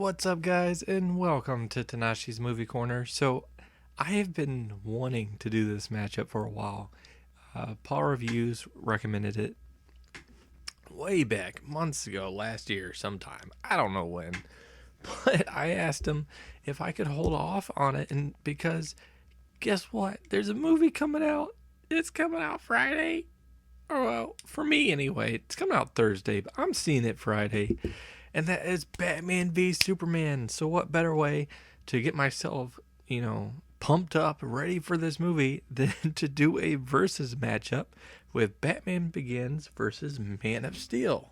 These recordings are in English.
What's up, guys, and welcome to Tanashi's Movie Corner. So, I have been wanting to do this matchup for a while. Paul Reviews recommended it way back, months ago, last year sometime. I don't know when. But I asked him if I could hold off on it, and because guess what? There's a movie coming out. It's coming out Friday. Or, well, for me anyway. It's coming out Thursday, but I'm seeing it Friday. And that is Batman v Superman. So what better way to get myself, pumped up, ready for this movie than to do a versus matchup with Batman Begins versus Man of Steel.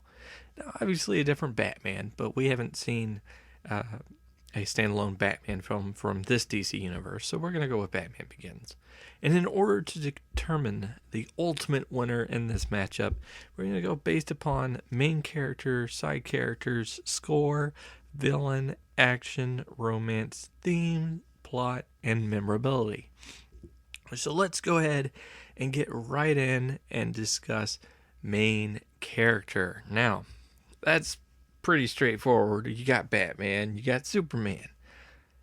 Now, obviously a different Batman, but we haven't seen a standalone Batman film from this DC universe, so we're going to go with Batman Begins. And in order to determine the ultimate winner in this matchup, we're going to go based upon main character, side characters, score, villain, action, romance, theme, plot, and memorability. So let's go ahead and get right in and discuss main character. Now, that's pretty straightforward. You got Batman, you got Superman.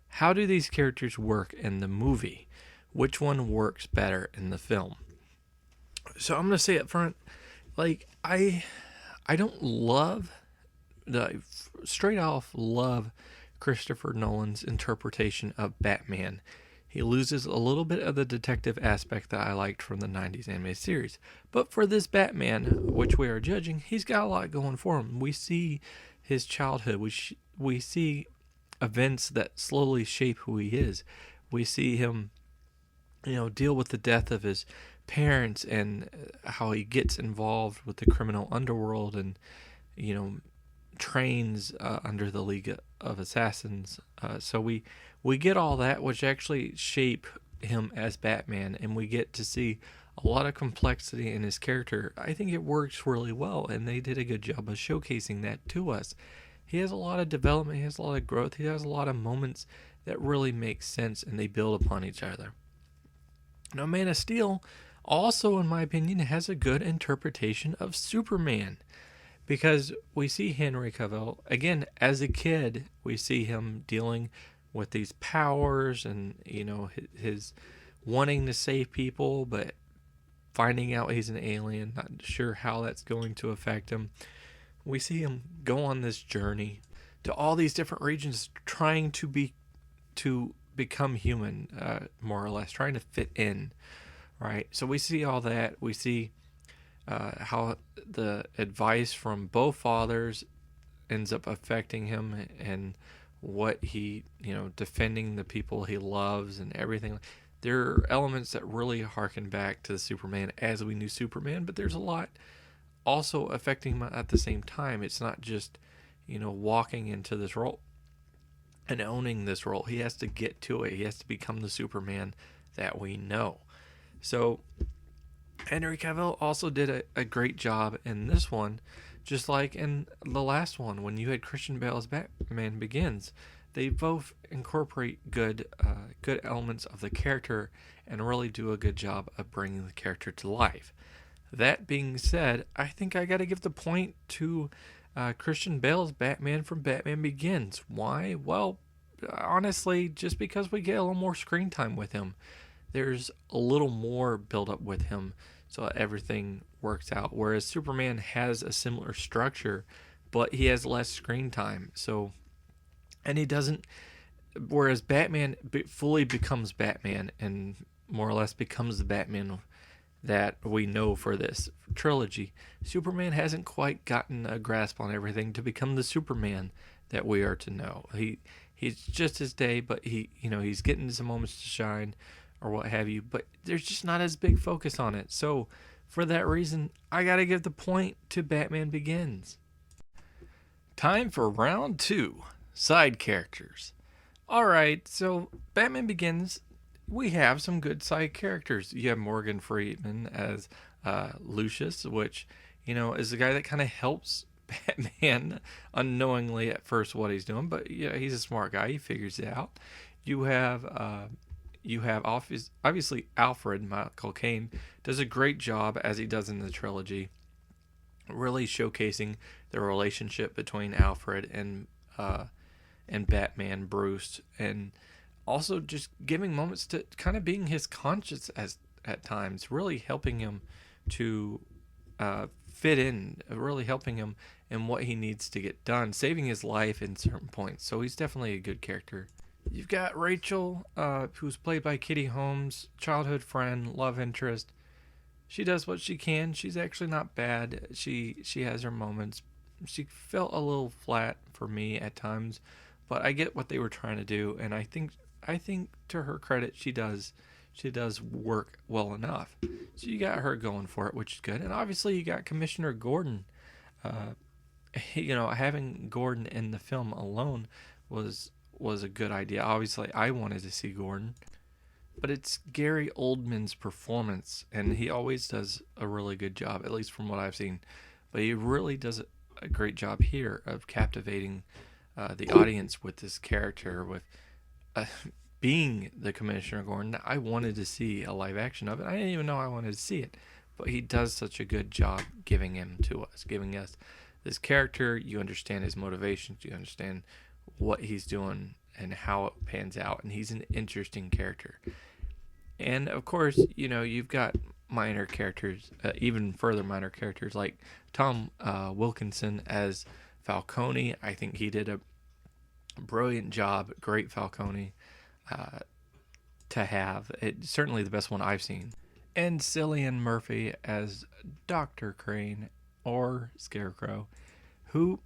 How do these characters work in the movie? Which one works better in the film? So I'm gonna say up front, I don't love the straight off love Christopher Nolan's interpretation of Batman. He loses a little bit of the detective aspect that I liked from the 90s animated series. But for this Batman, which we are judging, he's got a lot going for him. We see his childhood. We see events that slowly shape who he is. We see him, deal with the death of his parents and how he gets involved with the criminal underworld and, trains under the League of Assassins. So we get all that, which actually shape him as Batman, and we get to see a lot of complexity in his character. I think it works really well, and they did a good job of showcasing that to us. He has a lot of development, he has a lot of growth, he has a lot of moments that really make sense, and they build upon each other. Now, Man of Steel also, in my opinion, has a good interpretation of Superman, because we see Henry Cavill, again, as a kid, we see him dealing with these powers and, his wanting to save people, but finding out he's an alien, not sure how that's going to affect him. We see him go on this journey to all these different regions, trying to become human, more or less, trying to fit in, right? So we see all that. We see how the advice from both fathers ends up affecting him, and what he, defending the people he loves and everything. There are elements that really harken back to the Superman as we knew Superman, but there's a lot also affecting him at the same time. It's not just, walking into this role and owning this role. He has to get to it. He has to become the Superman that we know. So Henry Cavill also did a great job in this one, just like in the last one when you had Christian Bale's Batman Begins. They both incorporate good elements of the character and really do a good job of bringing the character to life. That being said, I think I got to give the point to Christian Bale's Batman from Batman Begins. Why? Well, honestly, just because we get a little more screen time with him. There's a little more build up with him, so everything works out. Whereas Superman has a similar structure, but he has less screen time. And he doesn't. Whereas Batman fully becomes Batman and more or less becomes the Batman that we know for this trilogy. Superman hasn't quite gotten a grasp on everything to become the Superman that we are to know. He's just his day, but he's getting some moments to shine or what have you, but there's just not as big focus on it. So for that reason, I gotta give the point to Batman Begins. Time for round 2, side characters. Alright, so Batman Begins, we have some good side characters. You have Morgan Freeman as Lucius, which, is the guy that kind of helps Batman unknowingly at first what he's doing, but he's a smart guy. He figures it out. You have obviously Alfred, Michael Caine, does a great job, as he does in the trilogy, really showcasing the relationship between Alfred and and Batman Bruce, and also just giving moments to kind of being his conscience as at times, really helping him to fit in, really helping him in what he needs to get done, saving his life in certain points. So he's definitely a good character. You've got Rachel, who's played by Kitty Holmes, childhood friend, love interest. She does what she can. She's actually not bad. She has her moments. She felt a little flat for me at times, but I get what they were trying to do, and I think to her credit, she does work well enough. So you got her going for it, which is good. And obviously you got Commissioner Gordon. Uh, having Gordon in the film alone was a good idea. Obviously, I wanted to see Gordon, but it's Gary Oldman's performance, and he always does a really good job, at least from what I've seen. But he really does a great job here of captivating the audience with this character, with uh, being the Commissioner Gordon. I wanted to see a live action of it. I didn't even know I wanted to see it, but he does such a good job giving him to us, giving us this character. You understand his motivations, you understand what he's doing and how it pans out, and he's an interesting character. And of course, you've got minor characters, even further minor characters like Tom Wilkinson as Falcone. I think he did a brilliant job, great Falcone uh, to have. It's certainly the best one I've seen. And Cillian Murphy as Dr. Crane or Scarecrow, who,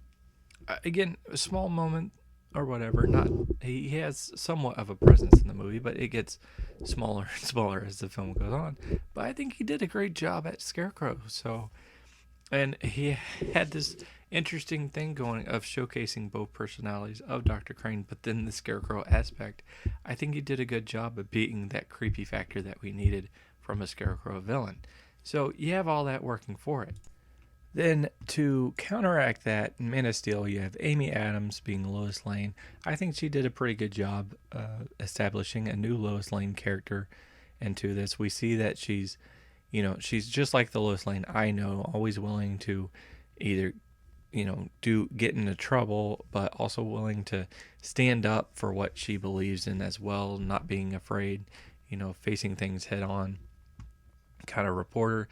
again, a small moment or whatever. Not he has somewhat of a presence in the movie, but it gets smaller and smaller as the film goes on. But I think he did a great job at Scarecrow. So, and he had this interesting thing going of showcasing both personalities of Dr. Crane, but then the Scarecrow aspect. I think he did a good job of beating that creepy factor that we needed from a Scarecrow villain. So you have all that working for it. Then to counteract that, in Man of Steel, you have Amy Adams being Lois Lane. I think she did a pretty good job establishing a new Lois Lane character into this. We see that she's just like the Lois Lane I know, always willing to either, get into trouble, but also willing to stand up for what she believes in as well, not being afraid, facing things head on kind of reporter.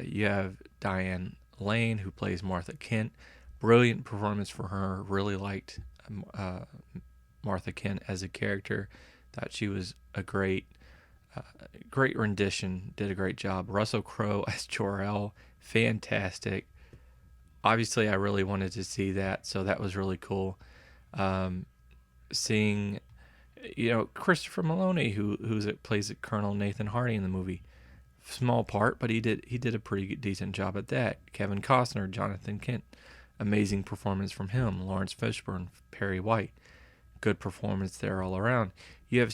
You have Diane Lane, who plays Martha Kent. Brilliant performance for her. Really liked Martha Kent as a character. Thought she was a great rendition. Did a great job. Russell Crowe as Jor-El, fantastic. Obviously, I really wanted to see that, so that was really cool. Seeing, Christopher Maloney, who plays Colonel Nathan Hardy in the movie. Small part, but he did a pretty decent job at that. Kevin Costner, Jonathan Kent, amazing performance from him. Lawrence Fishburne, Perry White, good performance there all around. You have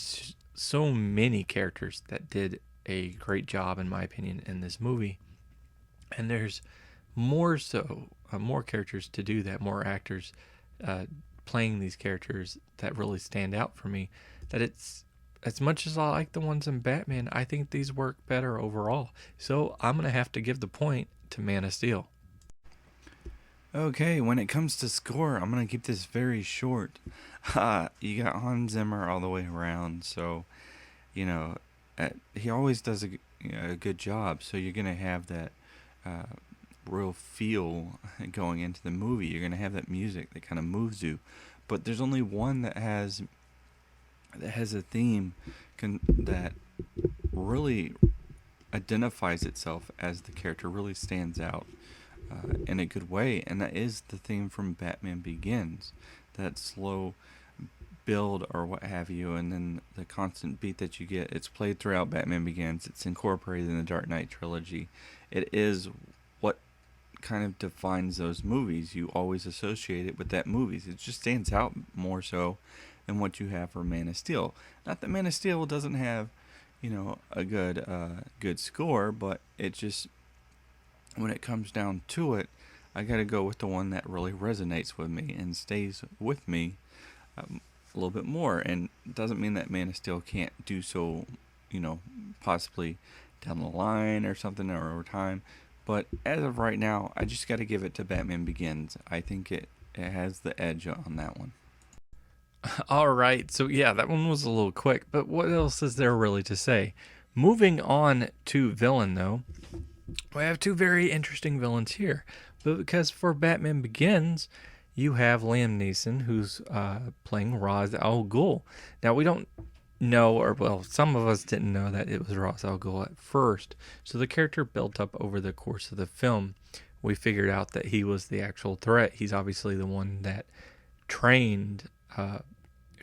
so many characters that did a great job, in my opinion, in this movie, and there's more characters to do that, more actors playing these characters that really stand out for me. That it's as much as I like the ones in Batman, I think these work better overall. So I'm going to have to give the point to Man of Steel. Okay, when it comes to score, I'm going to keep this very short. You got Hans Zimmer all the way around, so, he always does a good job, so you're going to have that real feel going into the movie. You're going to have that music that kind of moves you. But there's only one that has a theme that really identifies itself as the character, really stands out in a good way, and that is the theme from Batman Begins. That slow build or what have you, and then the constant beat that you get. It's played throughout Batman Begins. It's incorporated in the Dark Knight trilogy. It is what kind of defines those movies. You always associate it with that movies. It just stands out more so than what you have for Man of Steel. Not that Man of Steel doesn't have, a good score, but it just, when it comes down to it, I gotta go with the one that really resonates with me and stays with me a little bit more. And it doesn't mean that Man of Steel can't do so, possibly down the line or something or over time. But as of right now, I just gotta give it to Batman Begins. I think it has the edge on that one. All right. So, yeah, that one was a little quick, but what else is there really to say? Moving on to villain, though, we have two very interesting villains here. But because for Batman Begins, you have Liam Neeson, who's playing Ra's al Ghul. Now, we don't know, or well, some of us didn't know that it was Ra's al Ghul at first. So the character built up over the course of the film. We figured out that he was the actual threat. He's obviously the one that trained uh,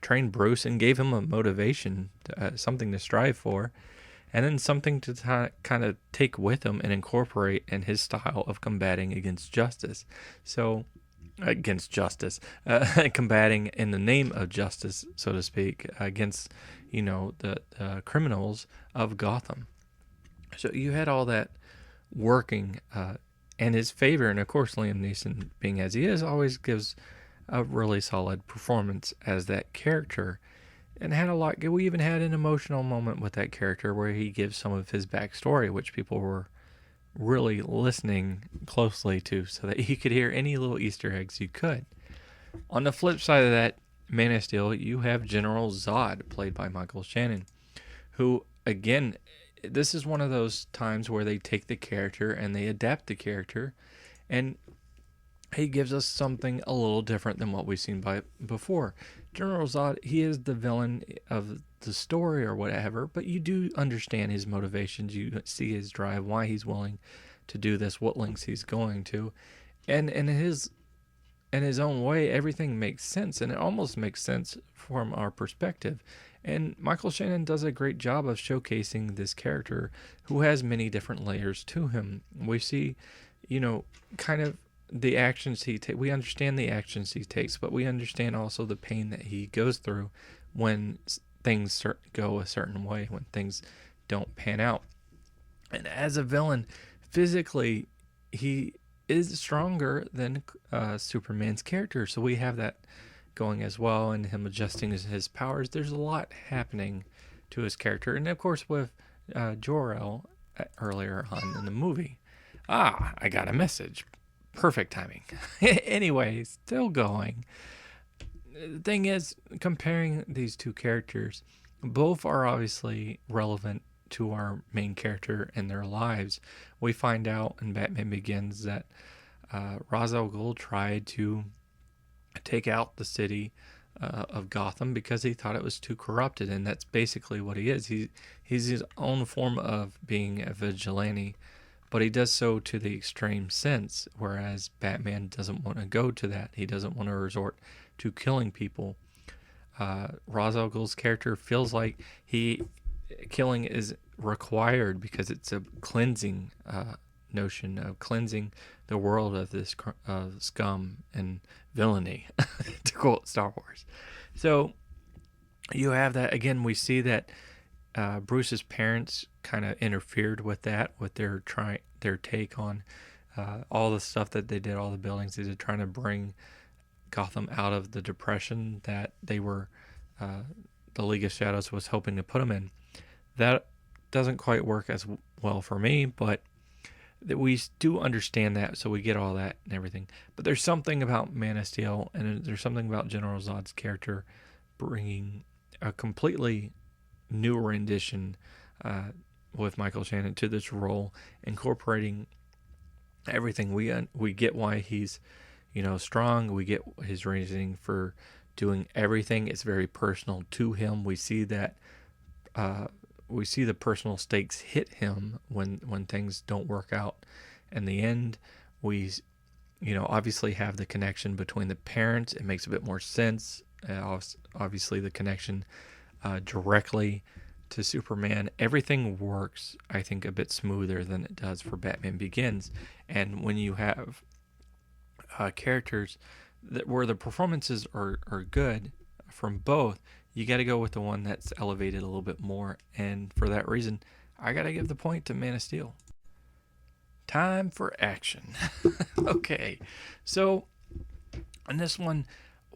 trained Bruce and gave him a motivation, something to strive for, and then something to kind of take with him and incorporate in his style of combating against justice. So, against justice, combating in the name of justice, so to speak, against the criminals of Gotham. So you had all that working in his favor, and of course Liam Neeson, being as he is, always gives a really solid performance as that character, and had a lot. We even had an emotional moment with that character where he gives some of his backstory, which people were really listening closely to, so that you could hear any little Easter eggs you could. On the flip side of that, Man of Steel, you have General Zod, played by Michael Shannon, who, again, this is one of those times where they take the character and they adapt the character, and he gives us something a little different than what we've seen before. General Zod, he is the villain of the story or whatever, but you do understand his motivations. You see his drive, why he's willing to do this, what lengths he's going to, and in his own way, everything makes sense, and it almost makes sense from our perspective. And Michael Shannon does a great job of showcasing this character who has many different layers to him. We see, kind of the actions he takes. We understand the actions he takes, but we understand also the pain that he goes through when things go a certain way, when things don't pan out. And as a villain, physically, he is stronger than Superman's character. So we have that going as well, and him adjusting his powers. There's a lot happening to his character. And of course, with Jor-El earlier on in the movie. I got a message. Perfect timing. Anyway, still going. The thing is, comparing these two characters, both are obviously relevant to our main character and their lives. We find out in Batman Begins that Ra's al Ghul tried to take out the city of Gotham because he thought it was too corrupted, and that's basically what he is. He's his own form of being a vigilante, but he does so to the extreme sense, whereas Batman doesn't want to go to that. He doesn't want to resort to killing people. Ra's al Ghul's character feels like killing is required because it's a cleansing notion of cleansing the world of this scum and villainy, to quote Star Wars. So you have that again. We see that Bruce's parents kind of interfered with that, with their take on all the stuff that they did, all the buildings they did, trying to bring Gotham out of the depression that they were, the League of Shadows was hoping to put them in. That doesn't quite work as well for me, but that we do understand that, so we get all that and everything. But there's something about Man of Steel, and there's something about General Zod's character bringing a completely new rendition with Michael Shannon to this role, incorporating everything. We get why he's strong. We get his reasoning for doing everything. It's very personal to him. We see that we see the personal stakes hit him when things don't work out in the end. We obviously have the connection between the parents. It makes a bit more sense. Obviously the connection directly to Superman. Everything works, I think, a bit smoother than it does for Batman Begins. And when you have characters where the performances are good from both, you got to go with the one that's elevated a little bit more. And for that reason, I got to give the point to Man of Steel. Time for action. Okay, so on this one,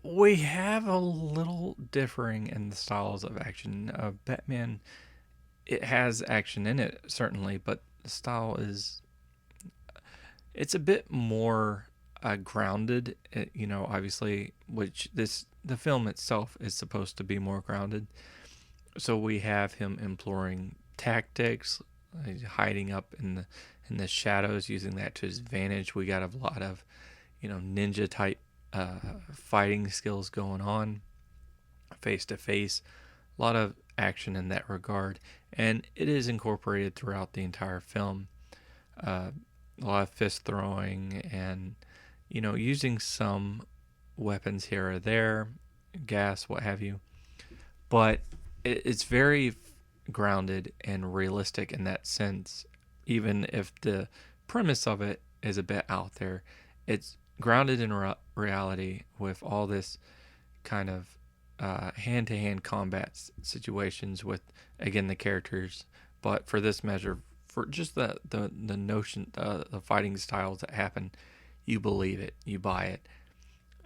we have a little differing in the styles of action. Batman, it has action in it, certainly, but the style it's a bit more grounded, obviously, which this the film itself is supposed to be more grounded. So we have him employing tactics, hiding up in the shadows, using that to his advantage. We got a lot of ninja type fighting skills going on, face to face. A lot of action in that regard, and it is incorporated throughout the entire film. A lot of fist throwing and using some weapons here or there, gas, what have you. But it's very grounded and realistic in that sense. Even if the premise of it is a bit out there, it's grounded in reality with all this kind of hand-to-hand combat situations with, again, the characters. But for this measure, for just the notion, the fighting styles that happen, you believe it, you buy it,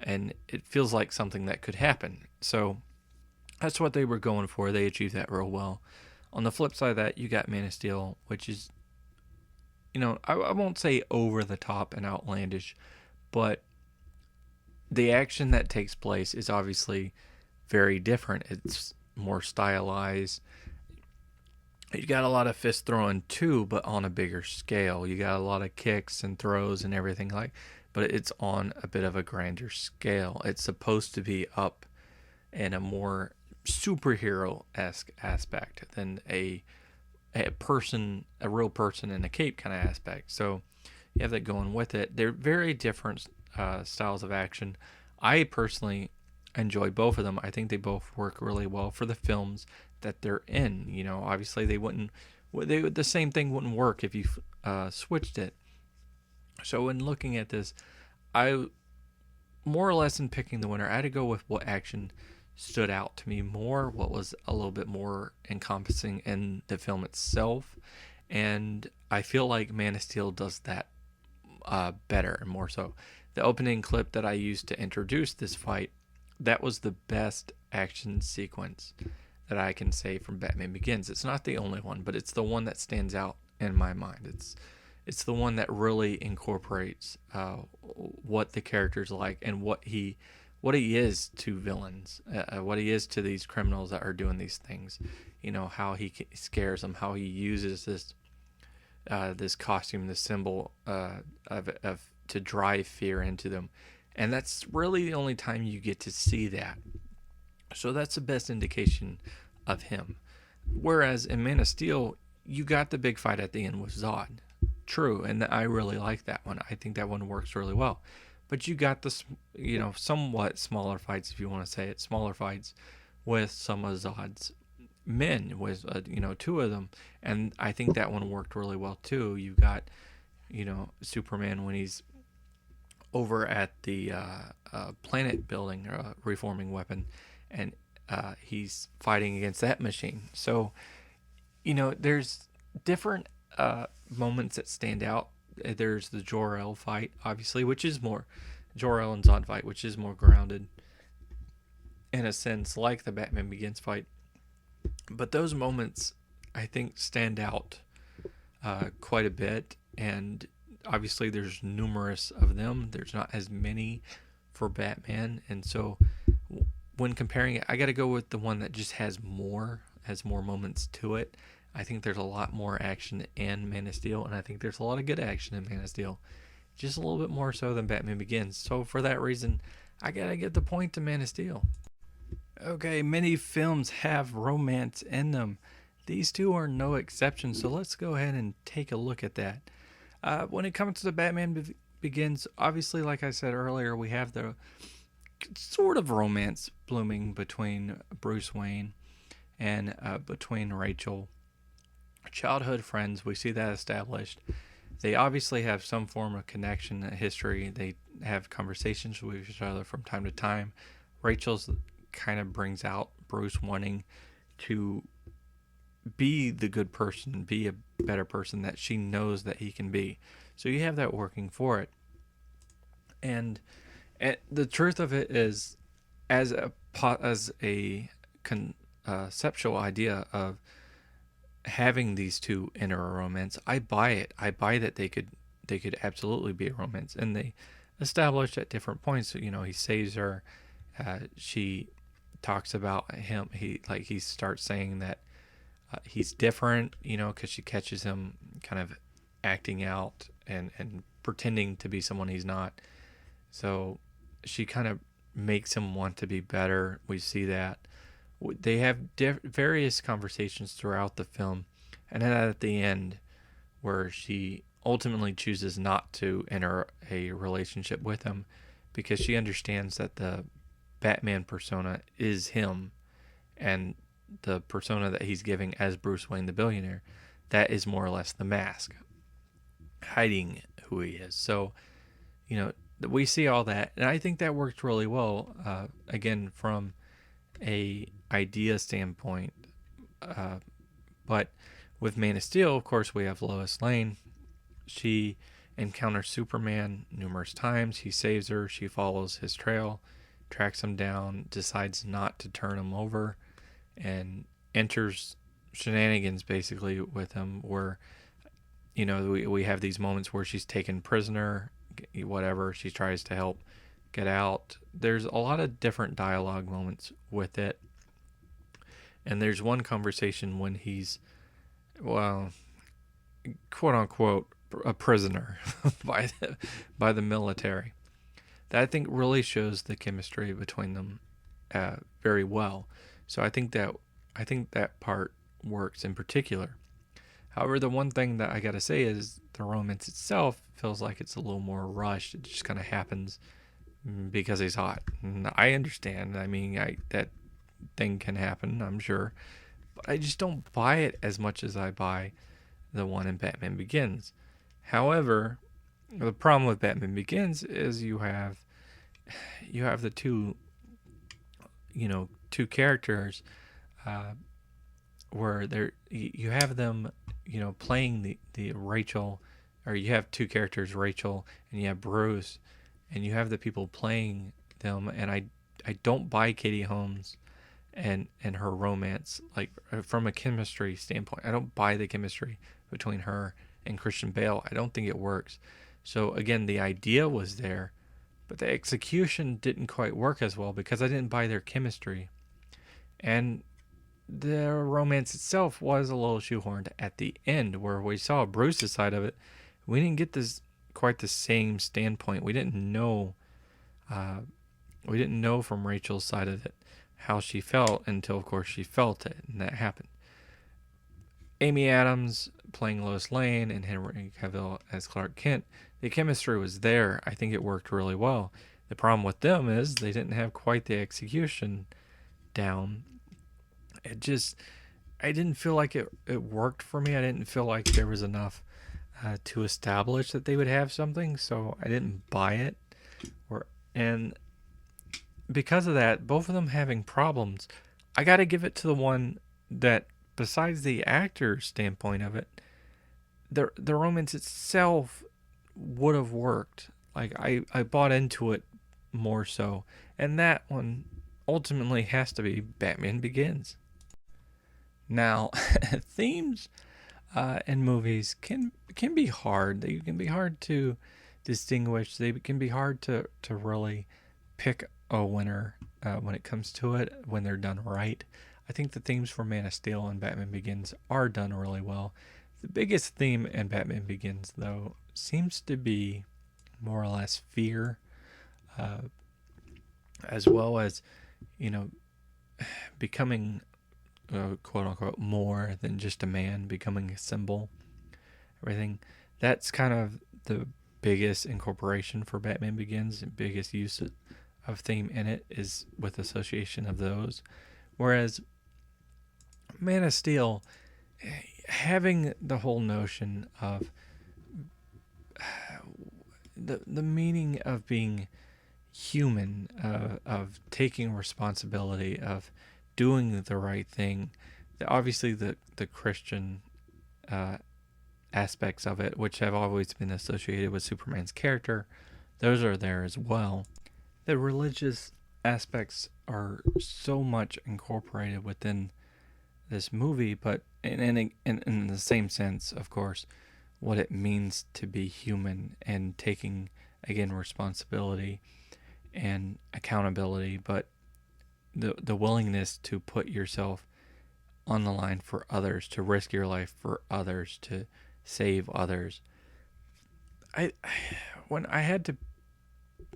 and it feels like something that could happen. So that's what they were going for. They achieved that real well. On the flip side of that, you got Man of Steel, which is, I won't say over the top and outlandish, but the action that takes place is obviously very different. It's more stylized. You got a lot of fist throwing too, but on a bigger scale. You got a lot of kicks and throws and everything but it's on a bit of a grander scale. It's supposed to be up in a more superhero-esque aspect than a real person in a cape kind of aspect. So you have that going with it. They're very different styles of action. I personally enjoy both of them. I think they both work really well for the films that they're in. Obviously the same thing wouldn't work if you switched it. So in looking at this, I more or less in picking the winner, I had to go with what action stood out to me more, what was a little bit more encompassing in the film itself. And I feel like Man of Steel does that better and more so. The opening clip that I used to introduce this fight, that was the best action sequence that I can say from Batman Begins. It's not the only one, but it's the one that stands out in my mind. It's the one that really incorporates what the character's like and what he is to villains, what he is to these criminals that are doing these things. How he scares them, how he uses this costume, this symbol of to drive fear into them. And that's really the only time you get to see that. So that's the best indication of him. Whereas in Man of Steel, you got the big fight at the end with Zod. True, and I really like that one. I think that one works really well. But you got the, somewhat smaller fights, if you want to say it, smaller fights with some of Zod's men, with, two of them. And I think that one worked really well, too. You got, Superman when he's over at the planet building, reforming weapon, and he's fighting against that machine. So, there's different moments that stand out. There's the Jor-El fight, obviously, which is more Jor-El and Zod fight, which is more grounded in a sense, like the Batman Begins fight. But those moments, I think, stand out quite a bit, and obviously there's numerous of them. There's not as many for Batman, and so when comparing it, I got to go with the one that just has more moments to it. I think there's a lot more action in Man of Steel, and I think there's a lot of good action in Man of Steel. Just a little bit more so than Batman Begins. So for that reason, I gotta get the point to Man of Steel. Okay, many films have romance in them. These two are no exception, so let's go ahead and take a look at that. When it comes to Batman Begins, obviously, like I said earlier, we have the sort of romance blooming between Bruce Wayne and between Rachel. Childhood friends, we see that established. They obviously have some form of connection, history. They have conversations with each other from time to time. Rachel's kind of brings out Bruce wanting to be the good person, be a better person that she knows that he can be. So you have that working for it. And the truth of it is, as a conceptual idea of having these two enter a romance, I buy it. I buy that they could absolutely be a romance, and they established at different points. He saves her She talks about him. He starts saying that he's different, because she catches him kind of acting out and pretending to be someone he's not. So she kind of makes him want to be better. We see that. They have various conversations throughout the film, and then at the end, where she ultimately chooses not to enter a relationship with him because she understands that the Batman persona is him, and the persona that he's giving as Bruce Wayne the billionaire, that is more or less the mask hiding who he is. So, you know, we see all that, and I think that worked really well. Again, from a idea standpoint, uh, but with Man of Steel, of course, we have Lois Lane. She encounters Superman numerous times. He saves her. She follows his trail, tracks him down, decides not to turn him over, and enters shenanigans basically with him where, we have these moments where she's taken prisoner, whatever. She tries to help get out. There's a lot of different dialogue moments with it. And there's one conversation when he's, well, quote unquote, a prisoner by the military. That I think really shows the chemistry between them very well. So I think that part works in particular. However, the one thing that I gotta say is the romance itself feels like it's a little more rushed. It just kind of happens because he's hot. And I understand. I mean, that thing can happen, I'm sure, but I just don't buy it as much as I buy the one in Batman Begins. However, the problem with Batman Begins is you have the two characters uh, where you have them playing the Rachel, or you have two characters, Rachel and you have Bruce, and you have the people playing them, and I don't buy Katie Holmes and her romance, like from a chemistry standpoint. I don't buy the chemistry between her and Christian Bale. I don't think it works. So again, the idea was there, but the execution didn't quite work as well because I didn't buy their chemistry. And the romance itself was a little shoehorned at the end, where we saw Bruce's side of it. We didn't get this quite the same standpoint. Uh, we didn't know from Rachel's side of it how she felt until, of course, she felt it, and that happened. Amy Adams playing Lois Lane and Henry Cavill as Clark Kent, the chemistry was there. I think it worked really well. The problem with them is they didn't have quite the execution down. I didn't feel like it worked for me. I didn't feel like there was enough to establish that they would have something, so I didn't buy it. And because of that, both of them having problems, I got to give it to the one that, besides the actor standpoint of it, the romance itself would have worked. Like I bought into it more so, and that one ultimately has to be Batman Begins. Now, themes in movies can be hard. They can be hard to distinguish. They can be hard to really pick a winner when it comes to it, when they're done right. I think the themes for Man of Steel and Batman Begins are done really well. The biggest theme in Batman Begins, though, seems to be more or less fear, uh, as well as, you know, becoming, quote unquote, more than just a man, becoming a symbol. Everything. That's kind of the biggest incorporation for Batman Begins, and biggest use of theme in it is with association of those. Whereas Man of Steel, having the whole notion of the meaning of being human, of taking responsibility, of doing the right thing, obviously the Christian aspects of it, which have always been associated with Superman's character, those are there as well. The religious aspects are so much incorporated within this movie, but in the same sense, of course, what it means to be human and taking, again, responsibility. and accountability, but the willingness to put yourself on the line for others, to risk your life for others, to save others. I when I had to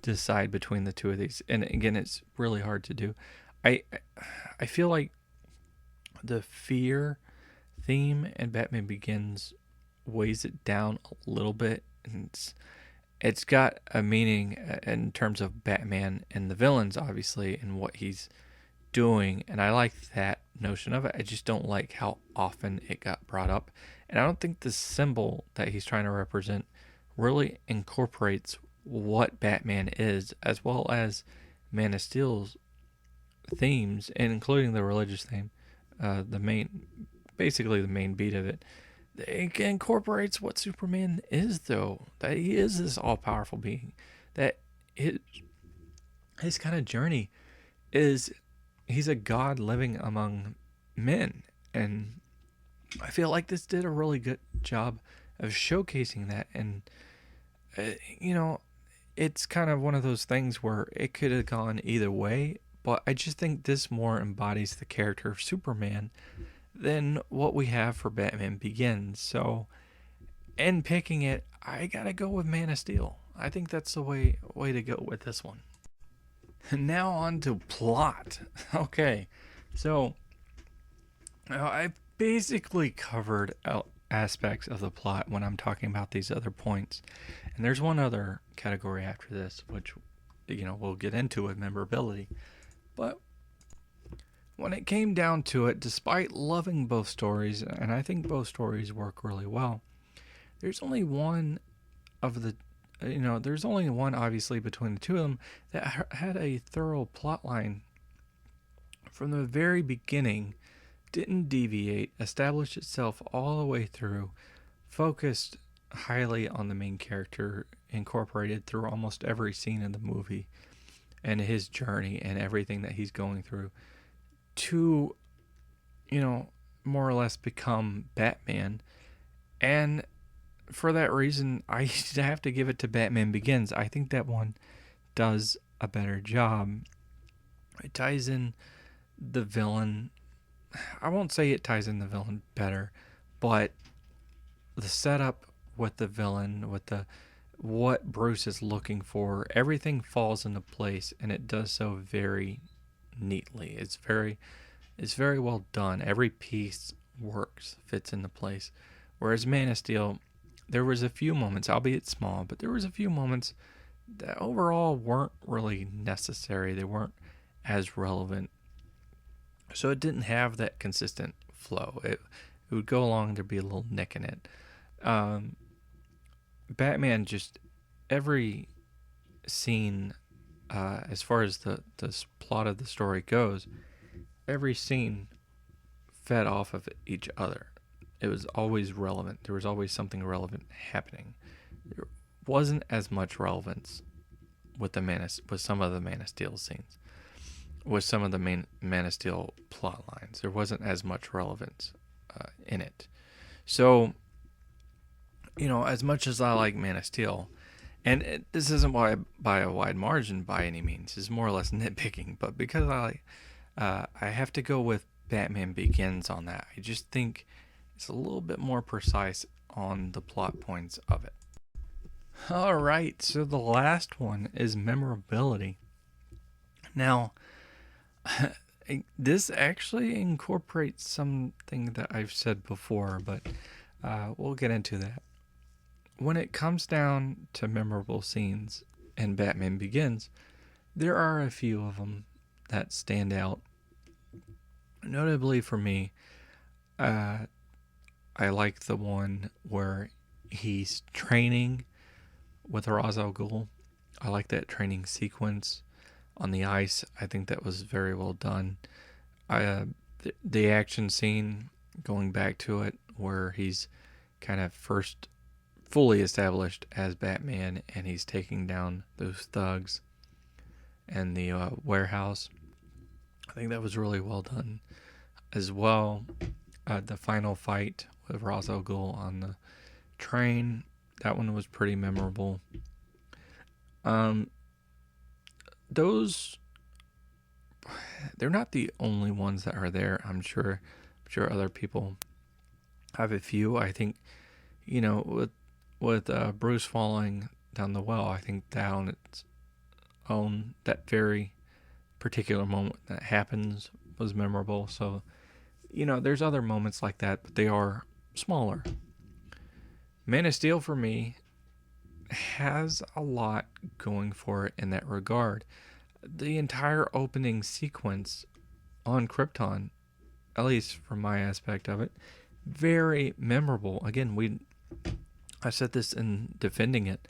decide between the two of these, and again, it's really hard to do. I I feel like the fear theme in Batman Begins weighs it down a little bit, and it's got a meaning in terms of Batman and the villains, obviously, and what he's doing, and I like that notion of it. I just don't like how often it got brought up, and I don't think the symbol that he's trying to represent really incorporates what Batman is, as well as Man of Steel's themes, and including the religious theme, the main, basically the main beat of it. It incorporates what Superman is, though. That he is this all-powerful being. That his kind of journey is he's a god living among men, and I feel like this did a really good job of showcasing that. And you know, it's kind of one of those things where it could have gone either way, but I just think this more embodies the character of Superman than what we have for Batman Begins. So, in picking it, I gotta go with Man of Steel. I think that's the way to go with this one. Now on to plot. Okay, so I've basically covered aspects of the plot when I'm talking about these other points, and there's one other category after this, which we'll get into with memorability. But when it came down to it, despite loving both stories, and I think both stories work really well, there's only one of the there's only one, obviously, between the two of them that had a thorough plot line from the very beginning, didn't deviate, established itself all the way through, focused highly on the main character, incorporated through almost every scene in the movie, and his journey and everything that he's going through to, more or less become Batman. And for that reason, I have to give it to Batman Begins. I think that one does a better job. It ties in the villain. I won't say it ties in the villain better, but the setup with the villain, with the what Bruce is looking for, everything falls into place, and it does so very neatly. It's very well done. Every piece works, fits into place. Whereas Man of Steel, there was a few moments, albeit small, but there was a few moments that overall weren't really necessary. They weren't as relevant. So it didn't have that consistent flow. It would go along, there'd be a little nick in it. Batman, just every scene, as far as the plot of the story goes, every scene fed off of each other. It was always relevant. There was always something relevant happening. There wasn't as much relevance with with some of the Man of Steel scenes, with some of the Man of Steel plot lines. There wasn't as much relevance in it. So, as much as I like Man of Steel, and this isn't by a wide margin by any means, it's more or less nitpicking, but because I have to go with Batman Begins on that. I just think it's a little bit more precise on the plot points of it. All right, so the last one is memorability. Now, this actually incorporates something that I've said before, but we'll get into that. When it comes down to memorable scenes in Batman Begins, there are a few of them that stand out. Notably for me, I like the one where he's training with Ra's al Ghul. I like that training sequence on the ice. I think that was very well done. The action scene, going back to it, where he's kind of first fully established as Batman and he's taking down those thugs and the warehouse. I think that was really well done as well. The final fight with Ra's al Ghul on the train, that one was pretty memorable. those, they're not the only ones that are there. I'm sure other people have a few. I think, with Bruce falling down the well, I think that on its own, that very particular moment that happens was memorable. So, there's other moments like that, but they are smaller. Man of Steel for me has a lot going for it in that regard. The entire opening sequence on Krypton, at least from my aspect of it, very memorable. Again, I said this in defending it,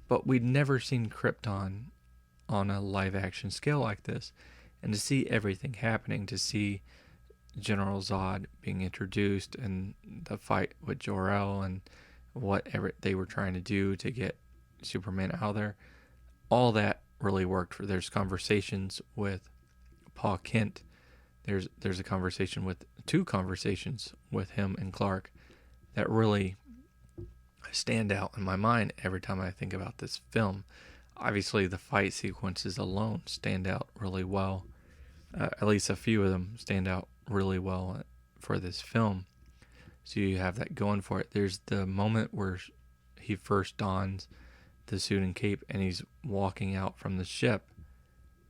but we'd never seen Krypton on a live action scale like this. And to see everything happening, to see General Zod being introduced and the fight with Jor-El and whatever they were trying to do to get Superman out there, all that really worked. There's conversations with Paul Kent. There's two conversations with him and Clark that really stand out in my mind every time I think about this film. Obviously, the fight sequences alone stand out really well. At least a few of them stand out really well for this film. So you have that going for it. There's the moment where he first dons the suit and cape and he's walking out from the ship.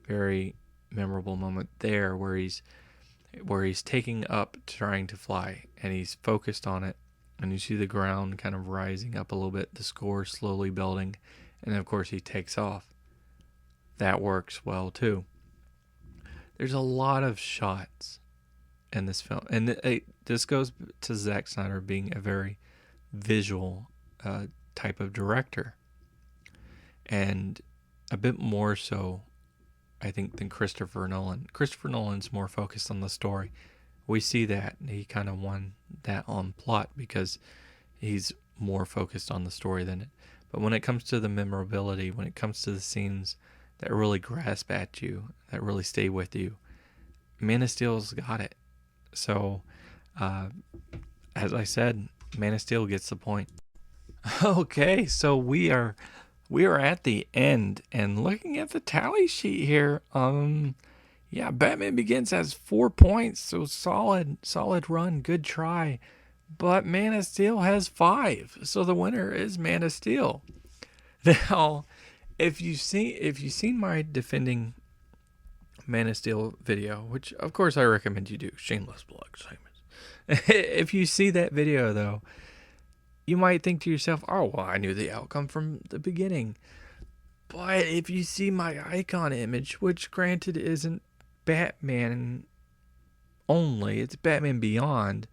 Very memorable moment there where he's taking up trying to fly and he's focused on it, and you see the ground kind of rising up a little bit, the score slowly building, and then of course he takes off. That works well too. There's a lot of shots in this film, and this goes to Zack Snyder being a very visual type of director, and a bit more so, I think, than Christopher Nolan. Christopher Nolan's more focused on the story. We see that he kind of won that on plot because he's more focused on the story than it. But when it comes to the memorability, when it comes to the scenes that really grasp at you, that really stay with you, Man of Steel's got it. So, as I said, Man of Steel gets the point. Okay, so we are at the end, and looking at the tally sheet here, yeah, Batman Begins has 4 points, so solid run, good try. But Man of Steel has 5, so the winner is Man of Steel. Now, if you've seen my defending Man of Steel video, which of course I recommend you do, shameless plug, if you see that video though, you might think to yourself, oh, well, I knew the outcome from the beginning. But if you see my icon image, which granted isn't Batman only, it's Batman Beyond.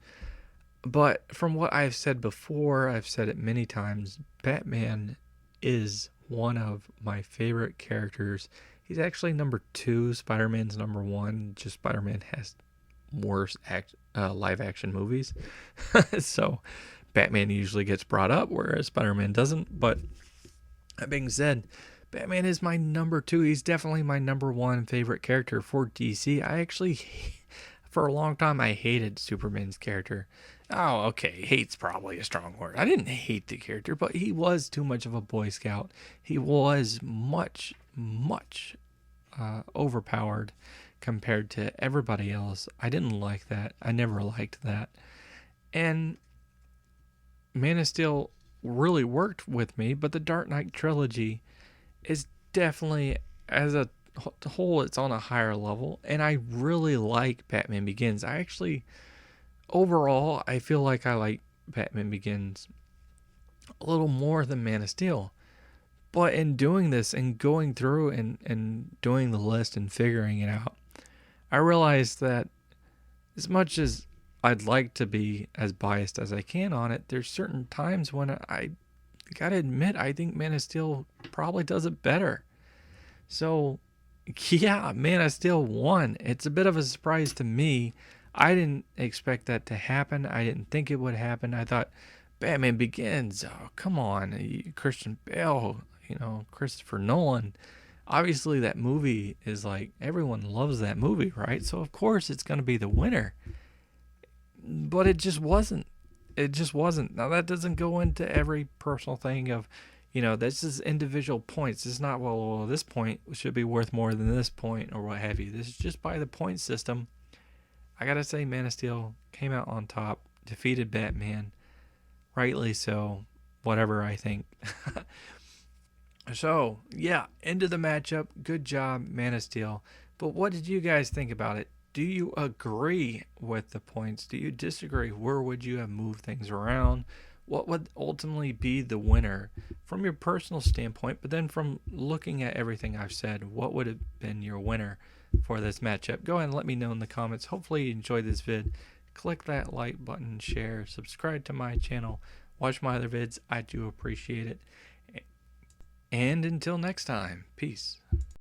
But from what I've said before, I've said it many times, Batman is one of my favorite characters. He's actually number 2. Spider-Man's number 1. Just Spider-Man has worse live action movies. So Batman usually gets brought up, whereas Spider-Man doesn't. But that being said, Batman is my number 2. He's definitely my number 1 favorite character for DC. I actually, for a long time, I hated Superman's character. Oh, okay, hate's probably a strong word. I didn't hate the character, but he was too much of a Boy Scout. He was much overpowered compared to everybody else. I didn't like that. I never liked that. And Man of Steel really worked with me, but the Dark Knight trilogy is definitely, as a whole, it's on a higher level, and I really like Batman Begins. Overall, I feel like I like Batman Begins a little more than Man of Steel. But in doing this and going through and doing the list and figuring it out, I realized that as much as I'd like to be as biased as I can on it, there's certain times when I gotta admit, I think Man of Steel probably does it better. So, yeah, Man of Steel won. It's a bit of a surprise to me. I didn't expect that to happen. I didn't think it would happen. I thought Batman Begins, oh, come on, Christian Bale, Christopher Nolan. Obviously, that movie is like, everyone loves that movie, right? So, of course, it's going to be the winner. But it just wasn't. Now, that doesn't go into every personal thing of, This is individual points. It's not, well, this point should be worth more than this point or what have you. This is just by the point system. I gotta say, Man of Steel came out on top, defeated Batman, rightly so, whatever I think. So, yeah, into the matchup. Good job, Man of Steel. But what did you guys think about it? Do you agree with the points? Do you disagree? Where would you have moved things around? What would ultimately be the winner from your personal standpoint? But then from looking at everything I've said, what would have been your winner for this matchup? Go ahead and let me know in the comments. Hopefully you enjoyed this vid. Click that like button, share, subscribe to my channel, watch my other vids. I do appreciate it. And until next time, peace.